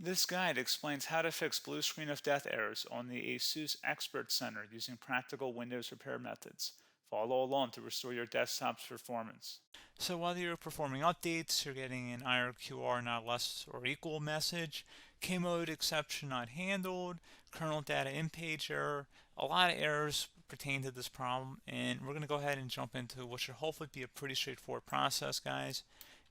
This guide explains how to fix blue screen of death errors on the ASUS ExpertCenter using practical Windows repair methods. Follow along to restore your desktop's performance. So while you're performing updates, you're getting an IRQR not less or equal message, K-mode exception not handled, kernel data in page error. A lot of errors pertain to this problem, and we're going to go ahead and jump into what should hopefully be a pretty straightforward process, guys.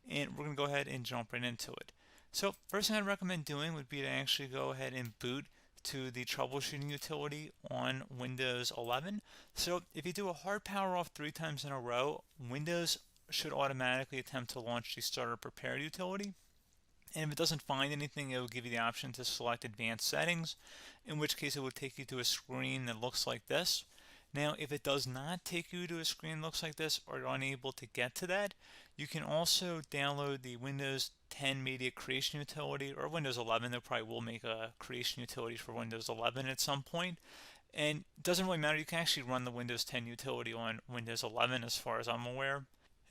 And we're going to go ahead and jump right into it. So first thing I'd recommend doing would be to actually go ahead and boot to the troubleshooting utility on Windows 11. So if you do a hard power off 3 times in a row, Windows should automatically attempt to launch the startup repair utility. And if it doesn't find anything, it will give you the option to select advanced settings, in which case it will take you to a screen that looks like this. Now, if it does not take you to a screen that looks like this, or you're unable to get to that, you can also download the Windows 10 Media Creation Utility, or Windows 11. They probably will make a creation utility for Windows 11 at some point. And it doesn't really matter, you can actually run the Windows 10 utility on Windows 11 as far as I'm aware.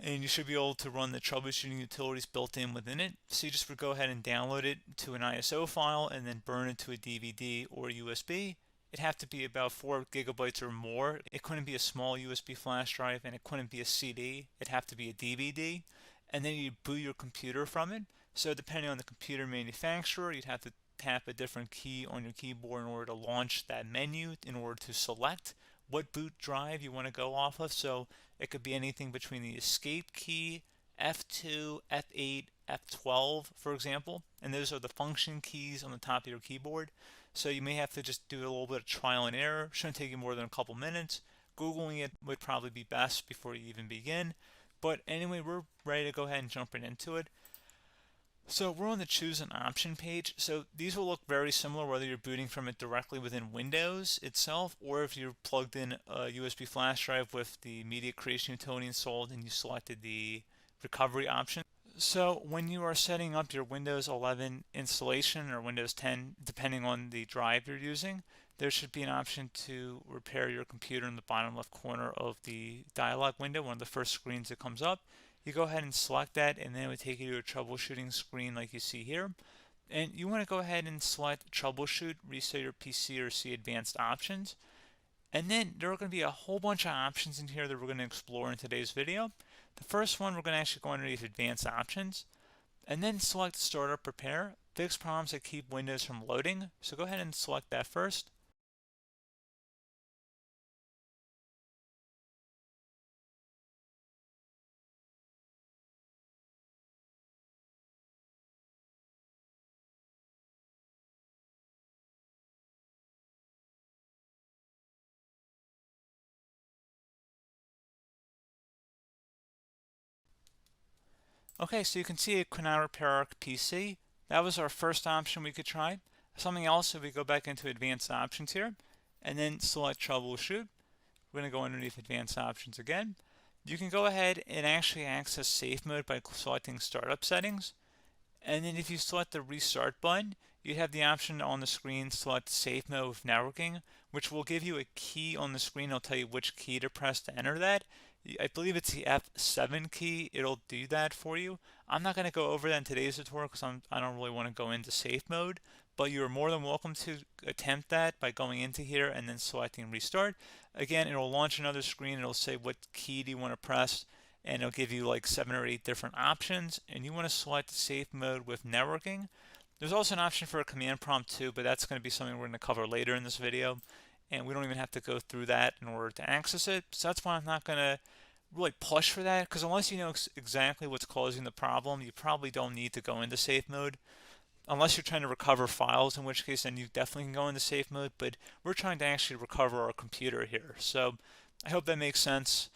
And you should be able to run the troubleshooting utilities built in within it. So you just would go ahead and download it to an ISO file and then burn it to a DVD or USB. It'd have to be about 4 gigabytes or more. It couldn't be a small USB flash drive, and it couldn't be a CD. It'd have to be a DVD. And then you boot your computer from it. So depending on the computer manufacturer, you'd have to tap a different key on your keyboard in order to launch that menu, in order to select what boot drive you want to go off of. So it could be anything between the escape key, F2, F8, F12, for example, and those are the function keys on the top of your keyboard. So you may have to just do a little bit of trial and error. Shouldn't take you more than a couple minutes. Googling it would probably be best before you even begin. But anyway, we're ready to go ahead and jump right into it. So we're on the choose an option page. So these will look very similar whether you're booting from it directly within Windows itself, or if you're plugged in a USB flash drive with the media creation utility installed and you selected the recovery option. So when you are setting up your Windows 11 installation or Windows 10, depending on the drive you're using, there should be an option to repair your computer in the bottom left corner of the dialog window, one of the first screens that comes up. You go ahead and select that, and then it would take you to a troubleshooting screen like you see here. And you want to go ahead and select troubleshoot, reset your PC, or see advanced options. And then there are going to be a whole bunch of options in here that we're going to explore in today's video. The first one, we're going to actually go underneath advanced options and then select startup repair, fix problems that keep Windows from loading. So go ahead and select that first. Okay, so you can see it could not repair our PC. That was our first option we could try. Something else, if we go back into advanced options here and then select troubleshoot, we're going to go underneath advanced options again. You can go ahead and actually access safe mode by selecting startup settings. And then if you select the restart button, you have the option on the screen select safe mode with networking, which will give you a key on the screen. It'll tell you which key to press to enter that. I believe it's the F7 key. It'll do that for you. I'm not going to go over that in today's tutorial because I don't really want to go into safe mode, but you're more than welcome to attempt that by going into here and then selecting restart. Again, it'll launch another screen. It'll say what key do you want to press, and it'll give you like 7 or 8 different options, and you want to select safe mode with networking. There's also an option for a command prompt too, but that's going to be something we're going to cover later in this video, and we don't even have to go through that in order to access it. So that's why I'm not going to really push for that, because unless you know exactly what's causing the problem, you probably don't need to go into safe mode. Unless you're trying to recover files, in which case then you definitely can go into safe mode, but we're trying to actually recover our computer here. So I hope that makes sense.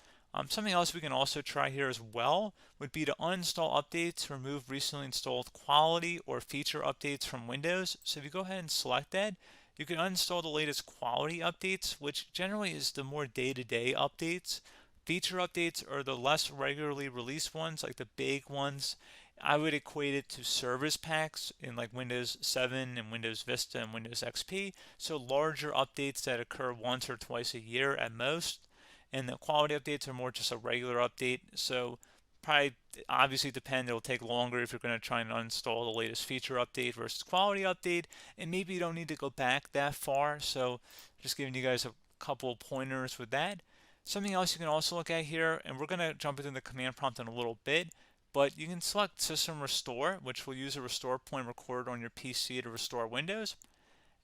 Something else we can also try here as well would be to uninstall updates, remove recently installed quality or feature updates from Windows. So if you go ahead and select that, you can uninstall the latest quality updates, which generally is the more day-to-day updates. Feature updates are the less regularly released ones, like the big ones. I would equate it to service packs in like Windows 7 and Windows Vista and Windows XP. So larger updates that occur once or twice a year at most. And the quality updates are more just a regular update. So probably obviously depend. It'll take longer if you're going to try and uninstall the latest feature update versus quality update, and maybe you don't need to go back that far. So just giving you guys a couple of pointers with that. Something else you can also look at here, and we're going to jump into the command prompt in a little bit, but you can select System Restore, which will use a restore point recorded on your PC to restore Windows.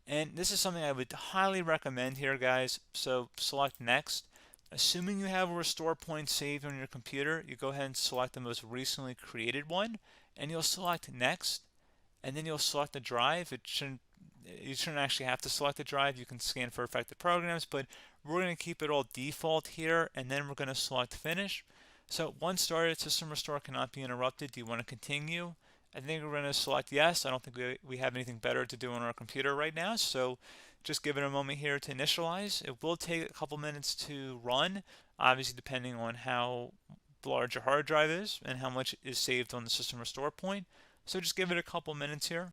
And this is something I would highly recommend here, guys. So select Next. Assuming you have a restore point saved on your computer, you go ahead and select the most recently created one, and you'll select Next, and then you'll select the drive. You shouldn't actually have to select the drive. You can scan for affected programs, but we're going to keep it all default here, and then we're going to select Finish. So once started, System Restore cannot be interrupted. Do you want to continue? I think we're going to select yes. I don't think we have anything better to do on our computer right now, so just give it a moment here to initialize. It will take a couple minutes to run, obviously depending on how large your hard drive is and how much is saved on the System Restore point. So just give it a couple minutes here.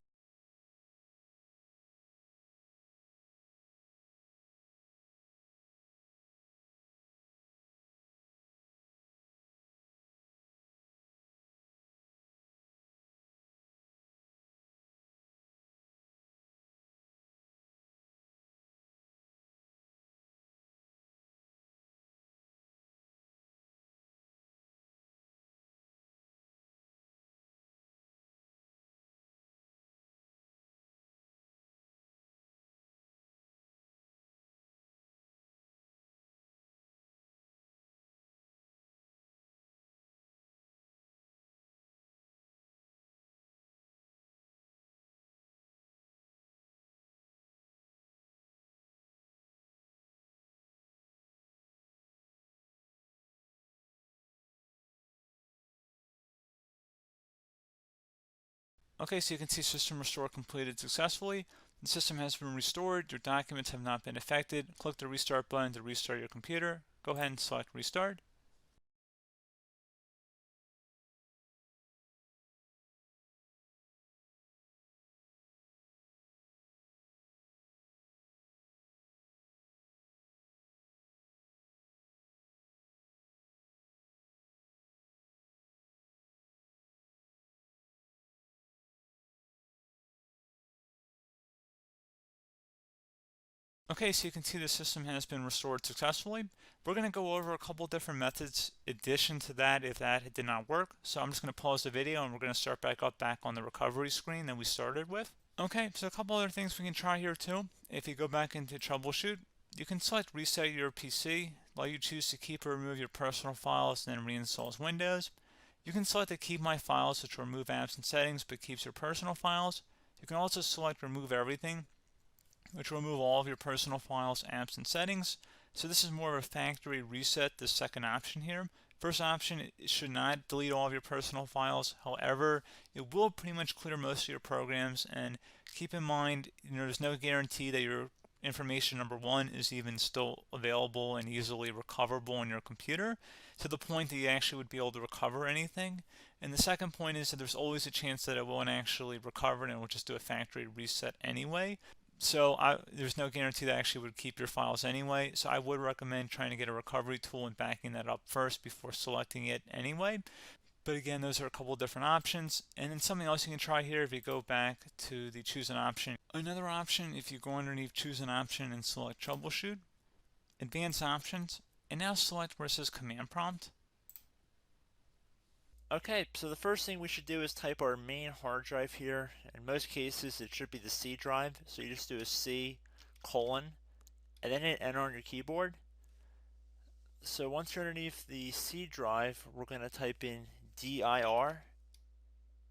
Okay, so you can see System Restore completed successfully. The system has been restored. Your documents have not been affected. Click the Restart button to restart your computer. Go ahead and select Restart. Okay, so you can see the system has been restored successfully. We're going to go over a couple different methods in addition to that if that did not work. So I'm just going to pause the video and we're going to start back on the recovery screen that we started with. Okay, so a couple other things we can try here too. If you go back into Troubleshoot, you can select Reset Your PC, while you choose to keep or remove your personal files and then reinstalls Windows. You can select to keep my files, which will remove apps and settings but keeps your personal files. You can also select Remove Everything, which will remove all of your personal files, apps, and settings. So this is more of a factory reset, the second option here. First option, it should not delete all of your personal files. However, it will pretty much clear most of your programs, and keep in mind, there's no guarantee that your information, number one, is even still available and easily recoverable on your computer to the point that you actually would be able to recover anything. And the second point is that there's always a chance that it won't actually recover and it will just do a factory reset anyway. So there's no guarantee that actually would keep your files anyway. So I would recommend trying to get a recovery tool and backing that up first before selecting it anyway. But again, those are a couple of different options. And then something else you can try here if you go back to the choose an option. Another option, if you go underneath choose an option and select troubleshoot, advanced options, and now select where it says command prompt. Okay, so the first thing we should do is type our main hard drive here. In most cases, it should be the C drive. So you just do a C colon and then hit enter on your keyboard. So once you're underneath the C drive, we're going to type in dir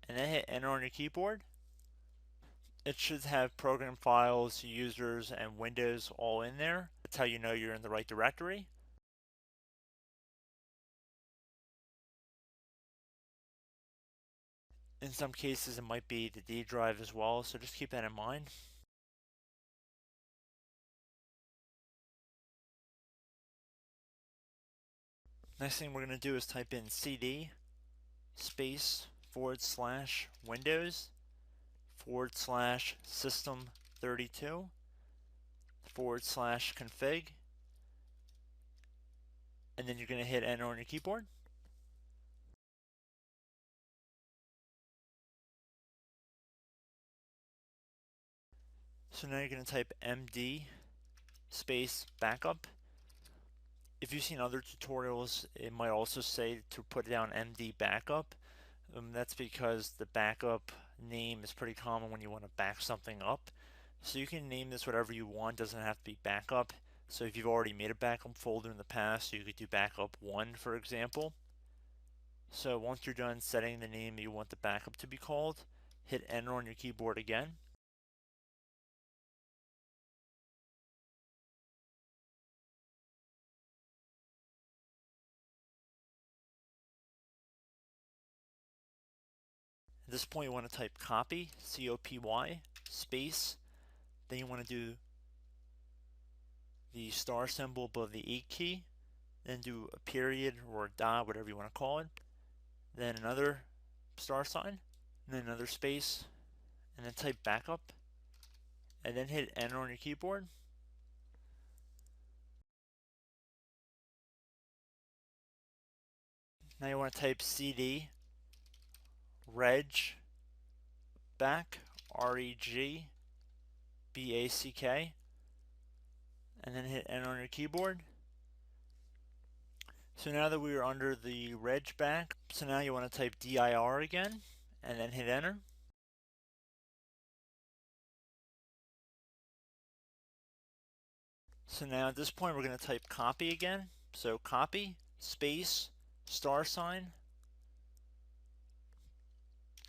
and then hit enter on your keyboard. It should have program files, users, and Windows all in there. That's how you know you're in the right directory. In some cases, it might be the D drive as well, so just keep that in mind. Next thing we're going to do is type in cd space / Windows / system 32 / config, and then you're going to hit enter on your keyboard. So now you're going to type MD space backup. If you've seen other tutorials, it might also say to put down MD backup. That's because the backup name is pretty common when you want to back something up. So you can name this whatever you want, doesn't have to be backup. So if you've already made a backup folder in the past, you could do backup 1, for example. So once you're done setting the name you want the backup to be called, hit enter on your keyboard again. At this point you want to type copy, C-O-P-Y, space, then you want to do the star symbol above the 8 key, then do a period or a dot, whatever you want to call it, then another star sign, and then another space, and then type backup, and then hit enter on your keyboard. Now you want to type CD reg back, R-E-G-B-A-C-K, and then hit enter on your keyboard. So now that we are under the reg back, so now you want to type dir again, and then hit enter. So now at this point we're going to type copy again. So copy, space, star sign,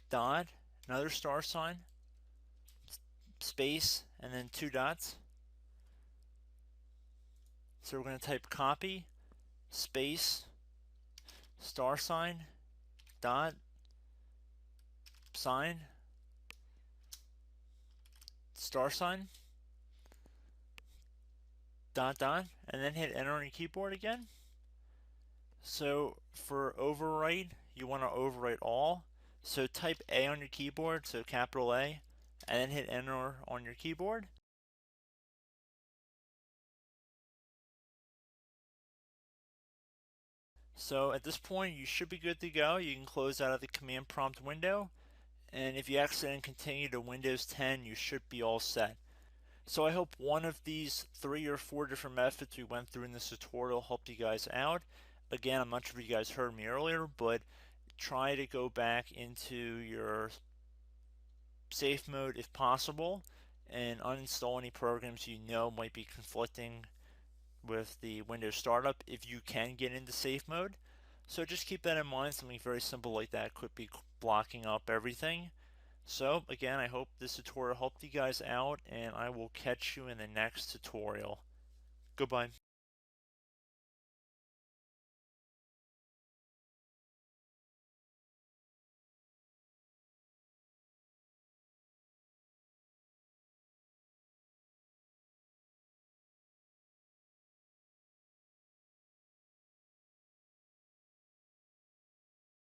dot, another star sign, space, and then 2 dots. So we're going to type copy, space, star sign, dot, sign, star sign, dot, dot, and then hit enter on your keyboard again. So for overwrite, you want to overwrite all. So type A on your keyboard, so capital A, and then hit enter on your keyboard. So at this point you should be good to go. You can close out of the command prompt window, and if you accidentally continue to Windows 10 you should be all set. So I hope one of these 3 or 4 different methods we went through in this tutorial helped you guys out. Again, I'm not sure if you guys heard me earlier, but try to go back into your safe mode if possible and uninstall any programs you know might be conflicting with the Windows startup if you can get into safe mode. So just keep that in mind. Something very simple like that could be blocking up everything. So again, I hope this tutorial helped you guys out, and I will catch you in the next tutorial. Goodbye.